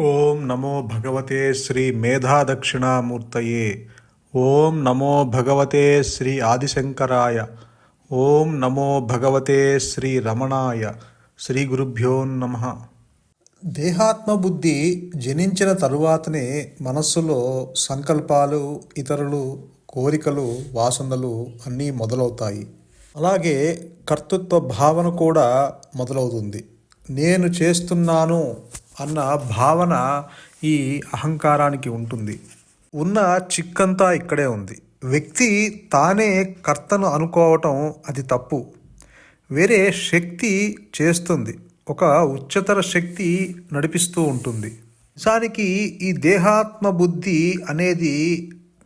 ఓం నమో భగవతే శ్రీ మేధాదక్షిణామూర్తయే. ఓం నమో భగవతే శ్రీ ఆదిశంకరాయ. ఓం నమో భగవతే శ్రీ రమణాయ. శ్రీ గురుభ్యో నమః. దేహాత్మబుద్ధి జనించిన తరువాతనే మనస్సులో సంకల్పాలు, ఇతరులు, కోరికలు, వాసనలు అన్నీ మొదలవుతాయి. అలాగే కర్తృత్వ భావన కూడా మొదలవుతుంది. నేను చేస్తున్నాను అన్న భావన ఈ అహంకారానికి ఉంటుంది. ఉన్న చిక్కంతా ఇక్కడే ఉంది. వ్యక్తి తానే కర్తను అనుకోవటం అది తప్పు. వేరే శక్తి చేస్తుంది, ఒక ఉच्चతర శక్తి నడిపిస్తూ ఉంటుంది. నిజానికి ఈ దేహాత్మ బుద్ధి అనేది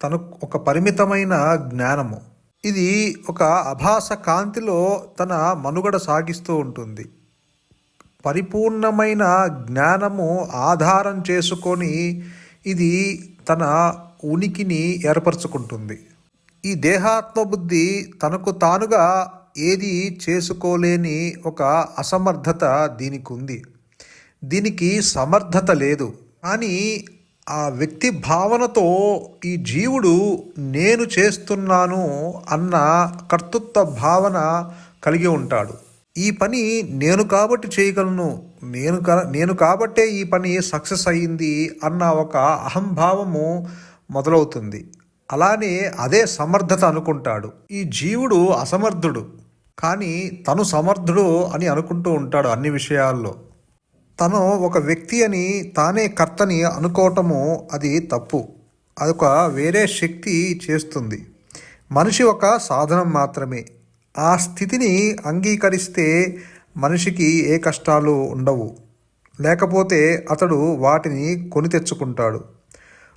తనకు ఒక పరిమితమైన జ్ఞానము. ఇది ఒక అభాస కాంతిలో తన మనుగడ సాగిస్తూ ఉంటుంది. పరిపూర్ణమైన జ్ఞానము ఆధారం చేసుకొని ఇది తన ఉనికిని ఏర్పరచుకుంటుంది. ఈ దేహాత్మబుద్ధి తనకు తానుగా ఏది చేసుకోలేని ఒక అసమర్థత దీనికి ఉంది. దీనికి సమర్థత లేదు. కానీ ఆ వ్యక్తి భావనతో ఈ జీవుడు నేను చేస్తున్నాను అన్న కర్తృత్వ భావన కలిగి ఉంటాడు. ఈ పని నేను కాబట్టి చేయగలను, నేను కాబట్టే ఈ పని సక్సెస్ అయ్యింది అన్న ఒక అహంభావము మొదలవుతుంది. అలానే అదే సమర్థత అనుకుంటాడు. ఈ జీవుడు అసమర్థుడు, కానీ తను సమర్థుడు అని అనుకుంటూ ఉంటాడు అన్ని విషయాల్లో. తను ఒక వ్యక్తి అని, తానే కర్తని అనుకోవటము అది తప్పు. అదొక వేరే శక్తి చేస్తుంది. మనిషి ఒక సాధనం మాత్రమే. ఆ స్థితిని అంగీకరిస్తే మనిషికి ఏ కష్టాలు ఉండవు. లేకపోతే అతడు వాటిని కొని తెచ్చుకుంటాడు.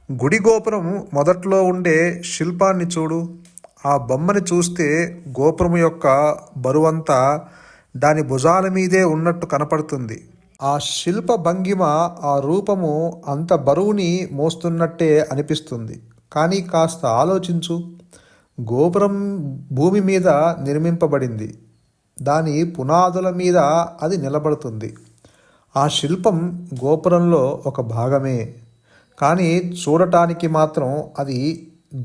గుడి గోపురం మొదట్లో ఉండే శిల్పాన్ని చూడు. ఆ బొమ్మని చూస్తే గోపురం యొక్క బరువంతా దాని భుజాల మీదే ఉన్నట్టు కనపడుతుంది. ఆ శిల్ప భంగిమ, ఆ రూపము అంత బరువుని మోస్తున్నట్టే అనిపిస్తుంది. కానీ కాస్త ఆలోచించు. గోపురం భూమి మీద నిర్మింపబడింది. దాని పునాదుల మీద అది నిలబడుతుంది. ఆ శిల్పం గోపురంలో ఒక భాగమే. కానీ చూడటానికి మాత్రం అది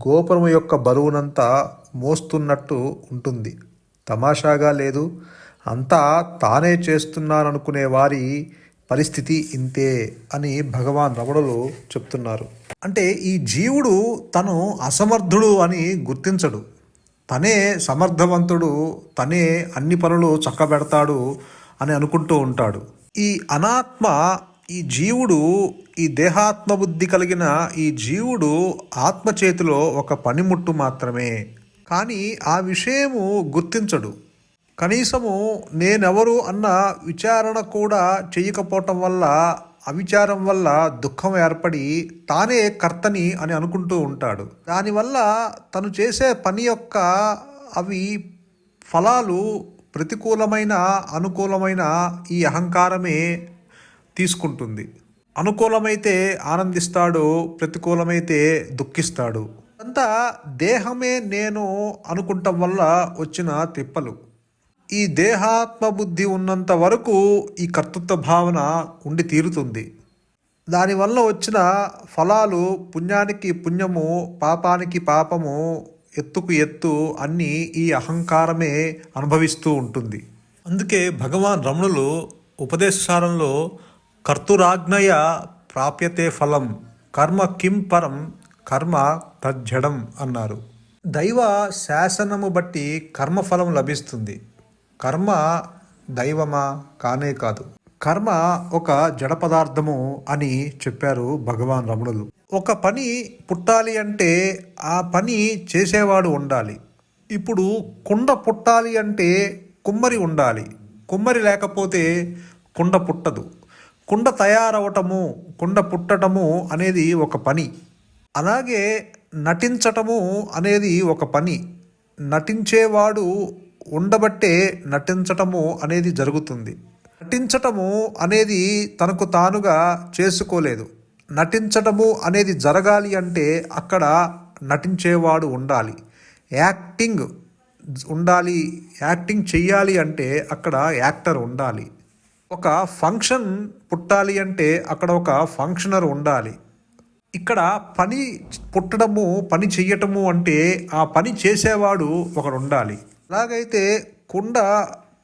గోపురం యొక్క బరువునంతా మోస్తున్నట్టు ఉంటుంది. తమాషాగా లేదు? అంతా తానే చేస్తున్నాననుకునే వారి పరిస్థితి ఇంతే అని భగవాన్ రమణులు చెప్తున్నారు. అంటే ఈ జీవుడు తను అసమర్థుడు అని గుర్తించడు. తనే సమర్థవంతుడు, తనే అన్ని పనులు చక్కబెడతాడు అని అనుకుంటూ ఉంటాడు. ఈ అనాత్మ, ఈ జీవుడు, ఈ దేహాత్మబుద్ధి కలిగిన ఈ జీవుడు ఆత్మ చేతిలో ఒక పనిముట్టు మాత్రమే. కానీ ఆ విషయము గుర్తించడు. కనీసము నేనెవరు అన్న విచారణ కూడా చేయకపోవటం వల్ల, అవిచారం వల్ల దుఃఖం ఏర్పడి తానే కర్తని అని అనుకుంటూ ఉంటాడు. దానివల్ల తను చేసే పని యొక్క అవి ఫలాలు ప్రతికూలమైన, అనుకూలమైన ఈ అహంకారమే తీసుకుంటుంది. అనుకూలమైతే ఆనందిస్తాడు, ప్రతికూలమైతే దుఃఖిస్తాడు. అంతా దేహమే నేను అనుకుంటం వల్ల వచ్చిన తిప్పలు. ఈ దేహాత్మ బుద్ధి ఉన్నంత వరకు ఈ కర్తృత్వ భావన ఉండి తీరుతుంది. దానివల్ల వచ్చిన ఫలాలు పుణ్యానికి పుణ్యము, పాపానికి పాపము, ఎత్తుకు ఎత్తు అన్నీ ఈ అహంకారమే అనుభవిస్తూ ఉంటుంది. అందుకే భగవాన్ రమణులు ఉపదేశసారంలో కర్తురాజ్ఞయ ప్రాప్యతే ఫలం, కర్మ కిం పరం, కర్మ తజ్జడం అన్నారు. దైవ శాసనము బట్టి కర్మఫలం లభిస్తుంది. కర్మ దైవమా? కానే కాదు. కర్మ ఒక జడ పదార్థము అని చెప్పారు భగవాన్ రమణులు. ఒక పని పుట్టాలి అంటే ఆ పని చేసేవాడు ఉండాలి. ఇప్పుడు కుండ పుట్టాలి అంటే కుమ్మరి ఉండాలి. కుమ్మరి లేకపోతే కుండ పుట్టదు. కుండ తయారవటము, కుండ పుట్టటము అనేది ఒక పని. అలాగే నటించటము అనేది ఒక పని. నటించేవాడు ఉండబట్టే నటించటము అనేది జరుగుతుంది. నటించటము అనేది తనకు తానుగా చేసుకోలేదు. నటించటము అనేది జరగాలి అంటే అక్కడ నటించేవాడు ఉండాలి. యాక్టింగ్ ఉండాలి. యాక్టింగ్ చెయ్యాలి అంటే అక్కడ యాక్టర్ ఉండాలి. ఒక ఫంక్షన్ పుట్టాలి అంటే అక్కడ ఒక ఫంక్షనర్ ఉండాలి. ఇక్కడ పని పుట్టడము, పని చెయ్యటము అంటే ఆ పని చేసేవాడు ఒకడు ఉండాలి. ఎలాగైతే కుండ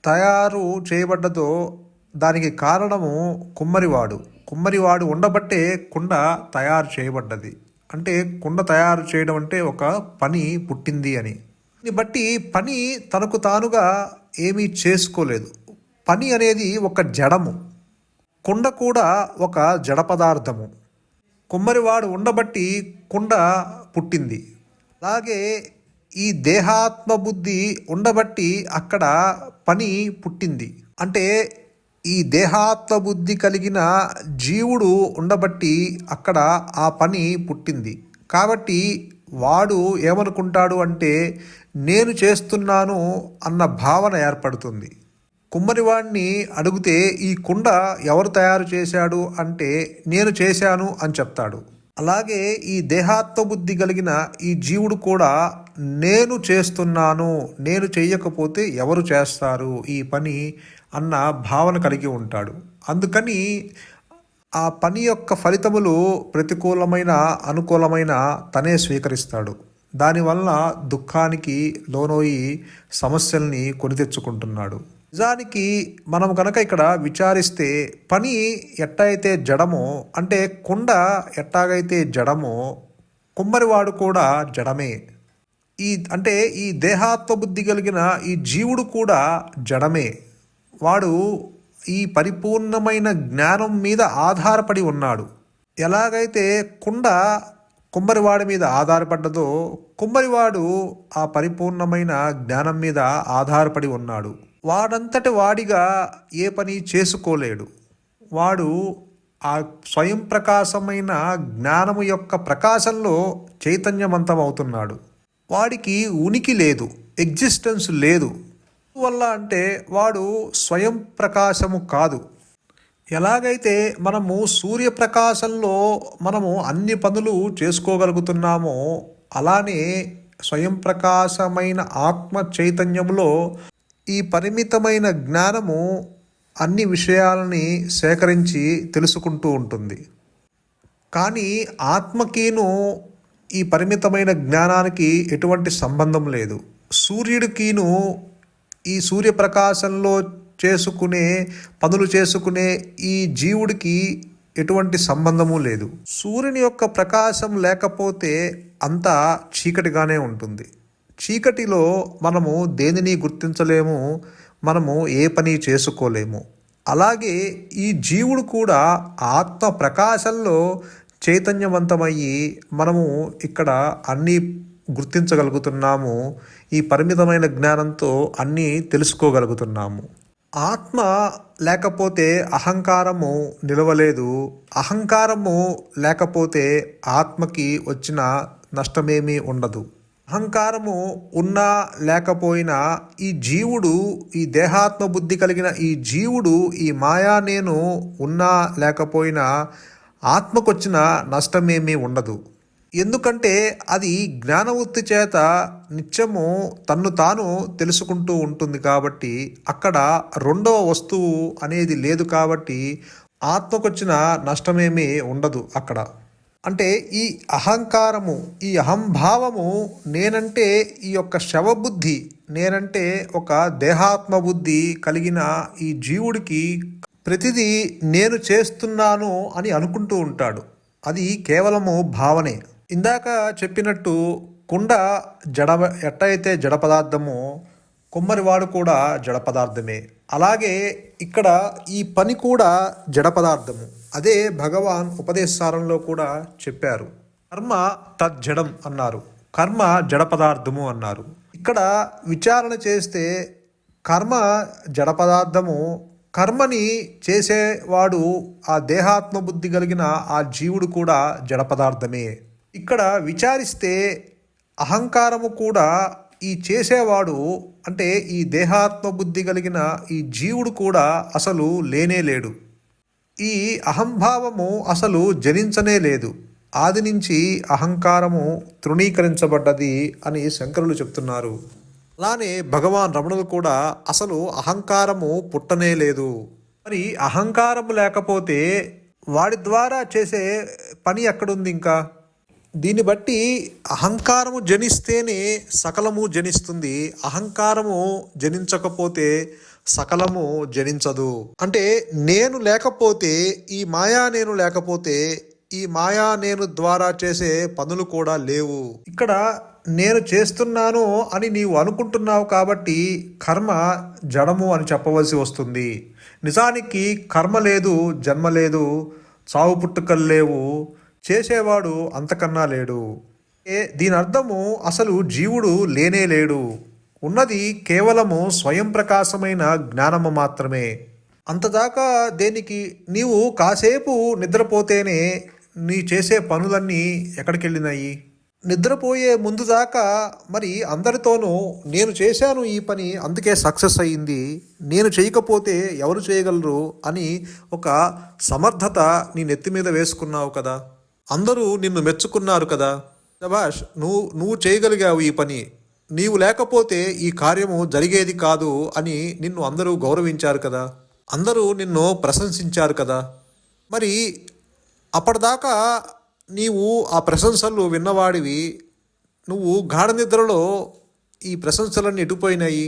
తయారు చేయబడ్డదో దానికి కారణము కుమ్మరివాడు. కుమ్మరివాడు ఉండబట్టే కుండ తయారు చేయబడ్డది. అంటే కుండ తయారు చేయడం అంటే ఒక పని పుట్టింది అని. దీన్ని బట్టి పని తనకు తానుగా ఏమీ చేసుకోలేదు. పని అనేది ఒక జడము. కుండ కూడా ఒక జడ పదార్థము. కుమ్మరివాడు ఉండబట్టి కుండ పుట్టింది. అలాగే ఈ దేహాత్మ బుద్ధి ఉండబట్టి అక్కడ పని పుట్టింది. అంటే ఈ దేహాత్మ బుద్ధి కలిగిన జీవుడు ఉండబట్టి అక్కడ ఆ పని పుట్టింది. కాబట్టి వాడు ఏమనుకుంటాడు అంటే నేను చేస్తున్నాను అన్న భావన ఏర్పడుతుంది. కుమ్మరివాడిని అడిగితే ఈ కుండ ఎవరు తయారు చేశాడు అంటే నేను చేశాను అని చెప్తాడు. అలాగే ఈ దేహాత్మ బుద్ధి కలిగిన ఈ జీవుడు కూడా నేను చేస్తున్నాను, నేను చెయ్యకపోతే ఎవరు చేస్తారు ఈ పని అన్న భావన కలిగి ఉంటాడు. అందుకని ఆ పని యొక్క ఫలితములు ప్రతికూలమైన అనుకూలమైన తనే స్వీకరిస్తాడు. దానివల్ల దుఃఖానికి లోనోయి సమస్యల్ని కొని తెచ్చుకుంటున్నాడు. నిజానికి మనం కనుక ఇక్కడ విచారిస్తే పని ఎట్టయితే జడమో, అంటే కుండ ఎట్టాగైతే జడమో కుమ్మరివాడు కూడా జడమే. అంటే ఈ దేహాత్మ బుద్ధి కలిగిన ఈ జీవుడు కూడా జడమే. వాడు ఈ పరిపూర్ణమైన జ్ఞానం మీద ఆధారపడి ఉన్నాడు. ఎలాగైతే కుండ కుమ్మరివాడి మీద ఆధారపడ్డదో కుమ్మరివాడు ఆ పరిపూర్ణమైన జ్ఞానం మీద ఆధారపడి ఉన్నాడు. వాడంతటి వాడిగా ఏ పని చేసుకోలేడు. వాడు ఆ స్వయం ప్రకాశమైన జ్ఞానము యొక్క ప్రకాశంలో చైతన్యవంతం అవుతున్నాడు. వాడికి ఉనికి లేదు, ఎగ్జిస్టెన్స్ లేదు. వల్ల అంటే వాడు స్వయం ప్రకాశము కాదు. ఎలాగైతే మనము సూర్యప్రకాశంలో మనము అన్ని పనులు చేసుకోగలుగుతున్నామో అలానే స్వయం ప్రకాశమైన ఆత్మ చైతన్యంలో ఈ పరిమితమైన జ్ఞానము అన్ని విషయాలని సేకరించి తెలుసుకుంటూ ఉంటుంది. కానీ ఆత్మకిను ఈ పరిమితమైన జ్ఞానానికి ఎటువంటి సంబంధం లేదు. సూర్యుడికిను ఈ సూర్యప్రకాశంలో పనులు చేసుకునే ఈ జీవుడికి ఎటువంటి సంబంధము లేదు. సూర్యుని యొక్క ప్రకాశం లేకపోతే అంతా చీకటిగానే ఉంటుంది. చీకటిలో మనము దేనిని గుర్తించలేము, మనము ఏ పని చేసుకోలేము. అలాగే ఈ జీవుడు కూడా ఆత్మ ప్రకాశంలో చైతన్యవంతమయ్యి మనము ఇక్కడ అన్నీ గుర్తించగలుగుతున్నాము. ఈ పరిమితమైన జ్ఞానంతో అన్నీ తెలుసుకోగలుగుతున్నాము. ఆత్మ లేకపోతే అహంకారము నిలవలేదు. అహంకారము లేకపోతే ఆత్మకి వచ్చిన నష్టమేమీ ఉండదు. అహంకారము ఉన్నా లేకపోయినా ఈ జీవుడు, ఈ దేహాత్మ బుద్ధి కలిగిన ఈ జీవుడు, ఈ మాయా నేను ఉన్నా లేకపోయినా ఆత్మకొచ్చిన నష్టమేమీ ఉండదు. ఎందుకంటే అది జ్ఞానవృత్తి చేత నిత్యము తన్ను తాను తెలుసుకుంటూ ఉంటుంది. కాబట్టి అక్కడ రెండవ వస్తువు అనేది లేదు. కాబట్టి ఆత్మకొచ్చిన నష్టమేమీ ఉండదు అక్కడ. అంటే ఈ అహంకారము, ఈ అహంభావము నేనంటే ఈ యొక్క శవబుద్ధి, నేనంటే ఒక దేహాత్మ బుద్ధి కలిగిన ఈ జీవుడికి ప్రతిదీ నేను చేస్తున్నాను అని అనుకుంటూ ఉంటాడు. అది కేవలము భావనే. ఇందాక చెప్పినట్టు కుండ ఎట్టయితే జడ పదార్థమో కుమ్మరివాడు కూడా జడ పదార్థమే. అలాగే ఇక్కడ ఈ పని కూడా జడ పదార్థము. అదే భగవాన్ ఉపదేశసారంలో కూడా చెప్పారు. కర్మ తజ్జడం అన్నారు, కర్మ జడ పదార్థము అన్నారు. ఇక్కడ విచారణ చేస్తే కర్మ జడ పదార్థము, కర్మని చేసేవాడు ఆ దేహాత్మ బుద్ధి కలిగిన ఆ జీవుడు కూడా జడ పదార్థమే. ఇక్కడ విచారిస్తే అహంకారము కూడా ఈ చేసేవాడు అంటే ఈ దేహాత్మ బుద్ధి కలిగిన ఈ జీవుడు కూడా అసలు లేనే లేడు. ఈ అహంభావము అసలు జనించనే లేదు. ఆది నుంచి అహంకారము తృణీకరించబడ్డది అని శంకరులు చెప్తున్నారు. అలానే భగవాన్ రమణులు కూడా అసలు అహంకారము పుట్టనే లేదు. మరి అహంకారం లేకపోతే వాడి ద్వారా చేసే పని ఎక్కడుంది ఇంకా? దీన్ని బట్టి అహంకారము జనిస్తేనే సకలము జనిస్తుంది. అహంకారము జనించకపోతే సకలము జనించదు. అంటే నేను లేకపోతే, ఈ మాయా నేను లేకపోతే, ఈ మాయా నేను ద్వారా చేసే పనులు కూడా లేవు. ఇక్కడ నేను చేస్తున్నాను అని నీవు అనుకుంటున్నావు కాబట్టి కర్మ జడము అని చెప్పవలసి వస్తుంది. నిజానికి కర్మ లేదు, జన్మ లేదు, చావు పుట్టుకలు లేవు, చేసేవాడు అంతకన్నా లేడు. దీని అర్థము అసలు జీవుడు లేనే లేడు. ఉన్నది కేవలము స్వయం ప్రకాశమైన జ్ఞానము మాత్రమే. అంతదాకా దేనికి? నీవు కాసేపు నిద్రపోతేనే నీ చేసే పనులన్నీ ఎక్కడికి వెళ్ళినాయి? నిద్రపోయే ముందు దాకా మరి అందరితోనూ నేను చేశాను ఈ పని, అందుకే సక్సెస్ అయ్యింది, నేను చేయకపోతే ఎవరు చేయగలరు అని ఒక సమర్థత నీ నెత్తి మీద వేసుకున్నావు కదా. అందరూ నిన్ను మెచ్చుకున్నారు కదా. శభాష్, నువ్వు చేయగలిగావు ఈ పని, నీవు లేకపోతే ఈ కార్యము జరిగేది కాదు అని నిన్ను అందరూ గౌరవించారు కదా, అందరూ నిన్ను ప్రశంసించారు కదా. మరి అప్పటిదాకా నీవు ఆ ప్రశంసలు విన్నవాడివి, నువ్వు గాఢ నిద్రలో ఈ ప్రశంసలన్నీ ఎటుపోయినాయి?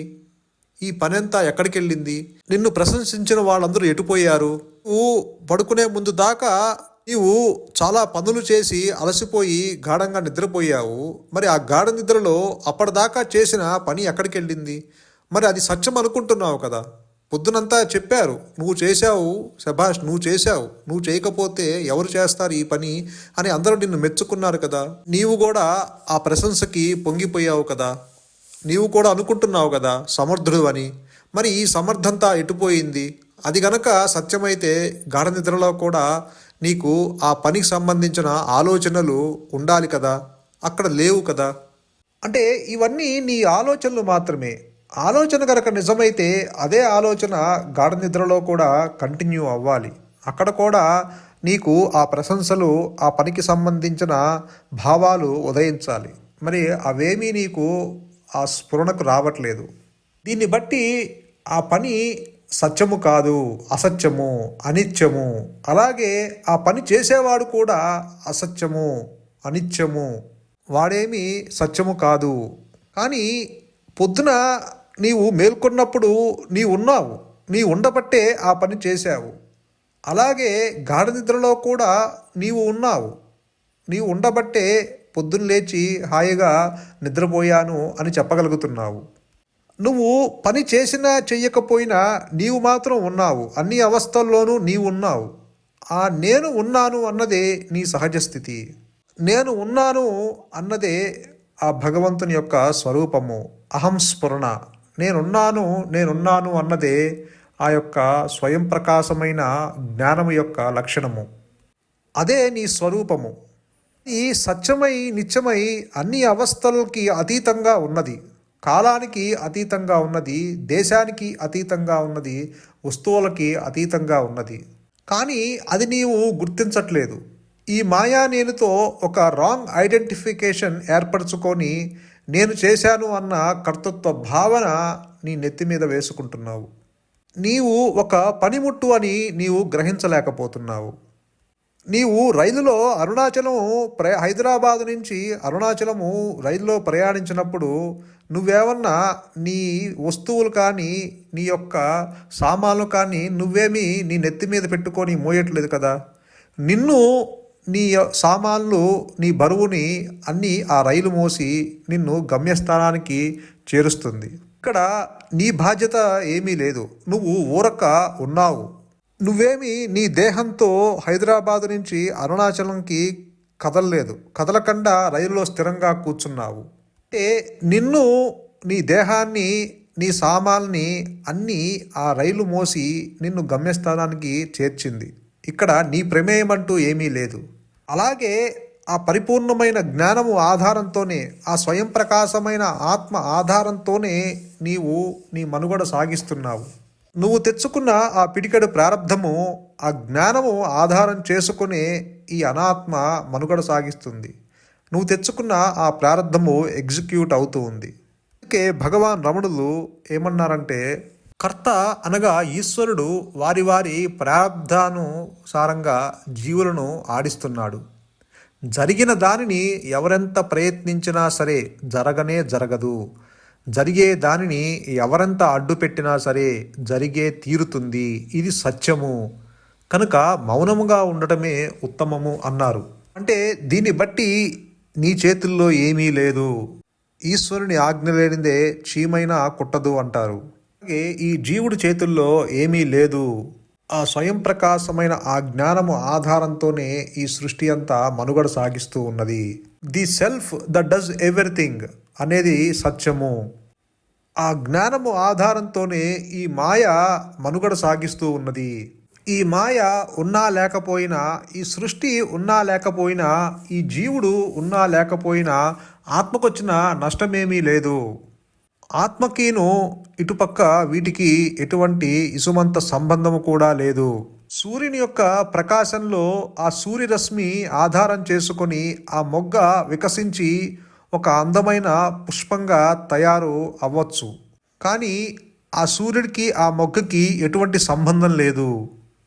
ఈ పనంతా ఎక్కడికి వెళ్ళింది? నిన్ను ప్రశంసించిన వాళ్ళందరూ ఎటుపోయారు? నువ్వు పడుకునే ముందు దాకా నీవు చాలా పనులు చేసి అలసిపోయి గాఢంగా నిద్రపోయావు. మరి ఆ గాఢ నిద్రలో అప్పటిదాకా చేసిన పని ఎక్కడికి వెళ్ళింది? మరి అది సత్యం అనుకుంటున్నావు కదా. పొద్దునంతా చెప్పారు, నువ్వు చేశావు, శభాష్, నువ్వు చేశావు, నువ్వు చేయకపోతే ఎవరు చేస్తారు ఈ పని అని అందరూ నిన్ను మెచ్చుకున్నారు కదా. నీవు కూడా ఆ ప్రశంసకి పొంగిపోయావు కదా. నీవు కూడా అనుకుంటున్నావు కదా సమర్థుడు అని. మరి ఈ సమర్థంతా ఎటుపోయింది? అది గనక సత్యమైతే గాఢ నిద్రలో కూడా నీకు ఆ పనికి సంబంధించిన ఆలోచనలు ఉండాలి కదా, అక్కడ లేవు కదా. అంటే ఇవన్నీ నీ ఆలోచనలు మాత్రమే. ఆలోచన కనుక నిజమైతే అదే ఆలోచన గాఢ నిద్రలో కూడా కంటిన్యూ అవ్వాలి. అక్కడ కూడా నీకు ఆ ప్రశంసలు, ఆ పనికి సంబంధించిన భావాలు ఉదయించాలి. మరి అవేమీ నీకు ఆ స్ఫురణకు రావట్లేదు. దీన్ని బట్టి ఆ పని సత్యము కాదు, అసత్యము, అనిత్యము. అలాగే ఆ పని చేసేవాడు కూడా అసత్యము, అనిత్యము, వాడేమి సత్యము కాదు. కానీ పొద్దున నీవు మేల్కొన్నప్పుడు నీవు ఉన్నావు, నీ ఉండబట్టే ఆ పని చేశావు. అలాగే గాఢ నిద్రలో కూడా నీవు ఉన్నావు, నీవు ఉండబట్టే పొద్దున్న లేచి హాయిగా నిద్రపోయాను అని చెప్పగలుగుతున్నావు. నువ్వు పని చేసినా చెయ్యకపోయినా నీవు మాత్రం ఉన్నావు, అన్ని అవస్థల్లోనూ నీవు ఉన్నావు. ఆ నేను ఉన్నాను అన్నదే నీ సహజ స్థితి. నేను ఉన్నాను అన్నదే ఆ భగవంతుని యొక్క స్వరూపము, అహం స్ఫురణ. నేనున్నాను అన్నదే ఆ యొక్క స్వయం ప్రకాశమైన జ్ఞానము యొక్క లక్షణము. అదే నీ స్వరూపము. ఈ సత్యమై నిత్యమై అన్ని అవస్థలకి అతీతంగా ఉన్నది, కాలానికి అతీతంగా ఉన్నది, దేశానికి అతీతంగా ఉన్నది, వస్తువులకి అతీతంగా ఉన్నది. కానీ అది నీవు గుర్తించట్లేదు. ఈ మాయా నేనుతో ఒక రాంగ్ ఐడెంటిఫికేషన్ ఏర్పరచుకొని నేను చేశాను అన్న కర్తృత్వ భావన నీ నెత్తి మీద వేసుకుంటున్నావు. నీవు ఒక పనిముట్టు అని నీవు గ్రహించలేకపోతున్నావు. నీవు రైలులో హైదరాబాదు నుంచి అరుణాచలము రైలులో ప్రయాణించినప్పుడు నువ్వేమన్నా నీ వస్తువులు కానీ నీ యొక్క సామాన్లు కానీ నువ్వేమీ నీ నెత్తి మీద పెట్టుకొని మోయట్లేదు కదా. నిన్ను, నీ సామాన్లు, నీ బరువుని అన్నీ ఆ రైలు మోసి నిన్ను గమ్యస్థానానికి చేరుస్తుంది. ఇక్కడ నీ బాధ్యత ఏమీ లేదు, నువ్వు ఊరక ఉన్నావు. నువ్వేమి నీ దేహంతో హైదరాబాదు నుంచి అరుణాచలంకి కదలలేదు, కదలకుండా రైలులో స్థిరంగా కూర్చున్నావు. అంటే నిన్ను, నీ దేహాన్ని, నీ సామాన్ని అన్నీ ఆ రైలు మోసి నిన్ను గమ్యస్థానానికి చేర్చింది. ఇక్కడ నీ ప్రమేయం అంటూ ఏమీ లేదు. అలాగే ఆ పరిపూర్ణమైన జ్ఞానము ఆధారంతోనే, ఆ స్వయం ప్రకాశమైన ఆత్మ ఆధారంతోనే నీవు నీ మనుగడ సాగిస్తున్నావు. నువ్వు తెచ్చుకున్న ఆ పిడికెడు ప్రారంధము, ఆ జ్ఞానము ఆధారం చేసుకునే ఈ అనాత్మ మనుగడ సాగిస్తుంది. నువ్వు తెచ్చుకున్న ఆ ప్రారంధము ఎగ్జిక్యూట్ అవుతూ ఉంది. అందుకే భగవాన్ రమణులు ఏమన్నారంటే, కర్త అనగా ఈశ్వరుడు వారి వారి ప్రారంధానుసారంగా జీవులను ఆడిస్తున్నాడు. జరిగిన దానిని ఎవరెంత ప్రయత్నించినా సరే జరగనే జరగదు. జరిగే దానిని ఎవరెంత అడ్డు పెట్టినా సరే జరిగే తీరుతుంది. ఇది సత్యము. కనుక మౌనముగా ఉండటమే ఉత్తమము అన్నారు. అంటే దీన్ని బట్టి నీ చేతుల్లో ఏమీ లేదు. ఈశ్వరుని ఆజ్ఞ లేనిదే చీమైనా కుట్టదు అంటారు. అలాగే ఈ జీవుడి చేతుల్లో ఏమీ లేదు. ఆ స్వయం ప్రకాశమైన ఆ జ్ఞానము ఆధారంతోనే ఈ సృష్టి అంతా మనుగడ సాగిస్తూ ఉన్నది. The self that does everything అనేది సత్యము. ఆ జ్ఞానము ఆధారంతోనే ఈ మాయ మనుగడ సాగిస్తూ ఉన్నది. ఈ మాయ ఉన్నా లేకపోయినా, ఈ సృష్టి ఉన్నా లేకపోయినా, ఈ జీవుడు ఉన్నా లేకపోయినా ఆత్మకొచ్చిన నష్టమేమీ లేదు. ఆత్మకిను ఇటుపక్క వీటికి ఎటువంటి ఇసుమంత సంబంధము కూడా లేదు. సూర్యుని యొక్క ప్రకాశంలో ఆ సూర్యరశ్మి ఆధారం చేసుకొని ఆ మొగ్గ వికసించి ఒక అందమైన పుష్పంగా తయారు అవ్వచ్చు. కానీ ఆ సూర్యుడికి ఆ మొగ్గకి ఎటువంటి సంబంధం లేదు.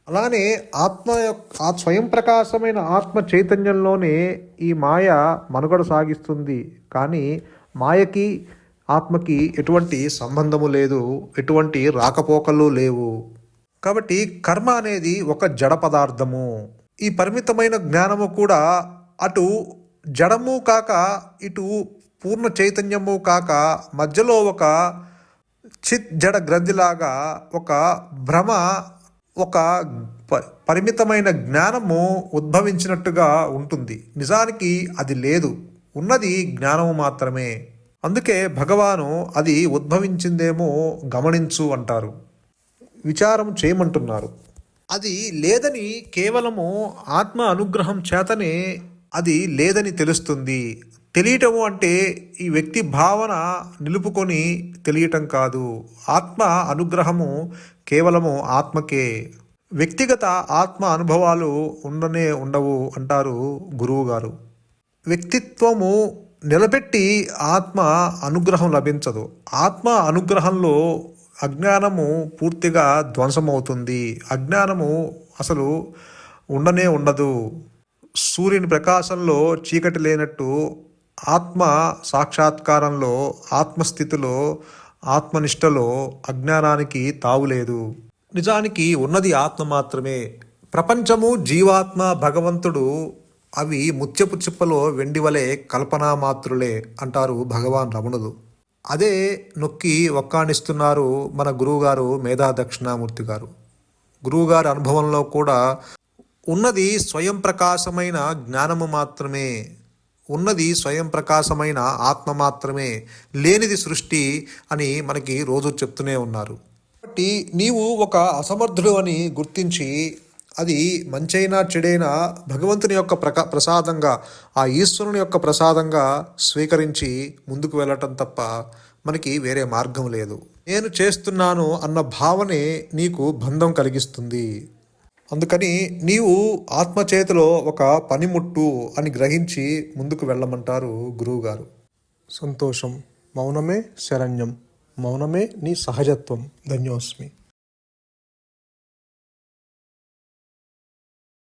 అలానే ఆ స్వయం ప్రకాశమైన ఆత్మ చైతన్యంలోనే ఈ మాయ మనుగడ సాగిస్తుంది. కానీ మాయకి ఆత్మకి ఎటువంటి సంబంధము లేదు, ఎటువంటి రాకపోకలు లేవు. కాబట్టి కర్మ అనేది ఒక జడ పదార్థము. ఈ పరిమితమైన జ్ఞానము కూడా అటు జడము కాక ఇటు పూర్ణ చైతన్యము కాక మధ్యలో ఒక చిత్ జడ గ్రంథిలాగా ఒక భ్రమ, ఒక పరిమితమైన జ్ఞానము ఉద్భవించినట్టుగా ఉంటుంది. నిజానికి అది లేదు, ఉన్నది జ్ఞానము మాత్రమే. అందుకే భగవాను అది ఉద్భవించిందేమో గమనించు అంటారు, విచారం చేయమంటున్నారు. అది లేదని కేవలము ఆత్మ అనుగ్రహం చేతనే అది లేదని తెలుస్తుంది. తెలియటము అంటే ఈ వ్యక్తి భావన నిలుపుకొని తెలియటం కాదు. ఆత్మ అనుగ్రహము కేవలము ఆత్మకే. వ్యక్తిగత ఆత్మ అనుభవాలు ఉండవు అంటారు గురువుగారు. వ్యక్తిత్వము నిలబెట్టి ఆత్మ అనుగ్రహం లభించదు. ఆత్మ అనుగ్రహంలో అజ్ఞానము పూర్తిగా ధ్వంసమవుతుంది. అజ్ఞానము అసలు ఉండదు. సూర్యుని ప్రకాశంలో చీకటి లేనట్టు ఆత్మ సాక్షాత్కారంలో, ఆత్మస్థితిలో, ఆత్మనిష్టలో అజ్ఞానానికి తావులేదు. నిజానికి ఉన్నది ఆత్మ మాత్రమే. ప్రపంచము, జీవాత్మ, భగవంతుడు అవి ముత్యపు చిప్పలో వెండి వలె కల్పనా మాత్రులే అంటారు భగవాన్ రమణులు. అదే నొక్కి ఒక్కాణిస్తున్నారు మన గురువుగారు మేధా దక్షిణామూర్తి గారు. గురువుగారి అనుభవంలో కూడా ఉన్నది స్వయం ప్రకాశమైన జ్ఞానము మాత్రమే, ఉన్నది స్వయం ప్రకాశమైన ఆత్మ మాత్రమే, లేనిది సృష్టి అని మనకి రోజు చెప్తూనే ఉన్నారు. కాబట్టి నీవు ఒక అసమర్థుడు అని గుర్తించి అది మంచైనా చెడైనా భగవంతుని యొక్క ప్రసాదంగా, ఆ ఈశ్వరుని యొక్క ప్రసాదంగా స్వీకరించి ముందుకు వెళ్ళటం తప్ప మనకి వేరే మార్గం లేదు. నేను చేస్తున్నాను అన్న భావనే నీకు బంధం కలిగిస్తుంది. అందుకని నీవు ఆత్మచేతిలో ఒక పనిముట్టు అని గ్రహించి ముందుకు వెళ్ళమంటారు గురువుగారు. సంతోషం. మౌనమే శరణ్యం. మౌనమే నీ సహజత్వం. ధన్యోస్మి.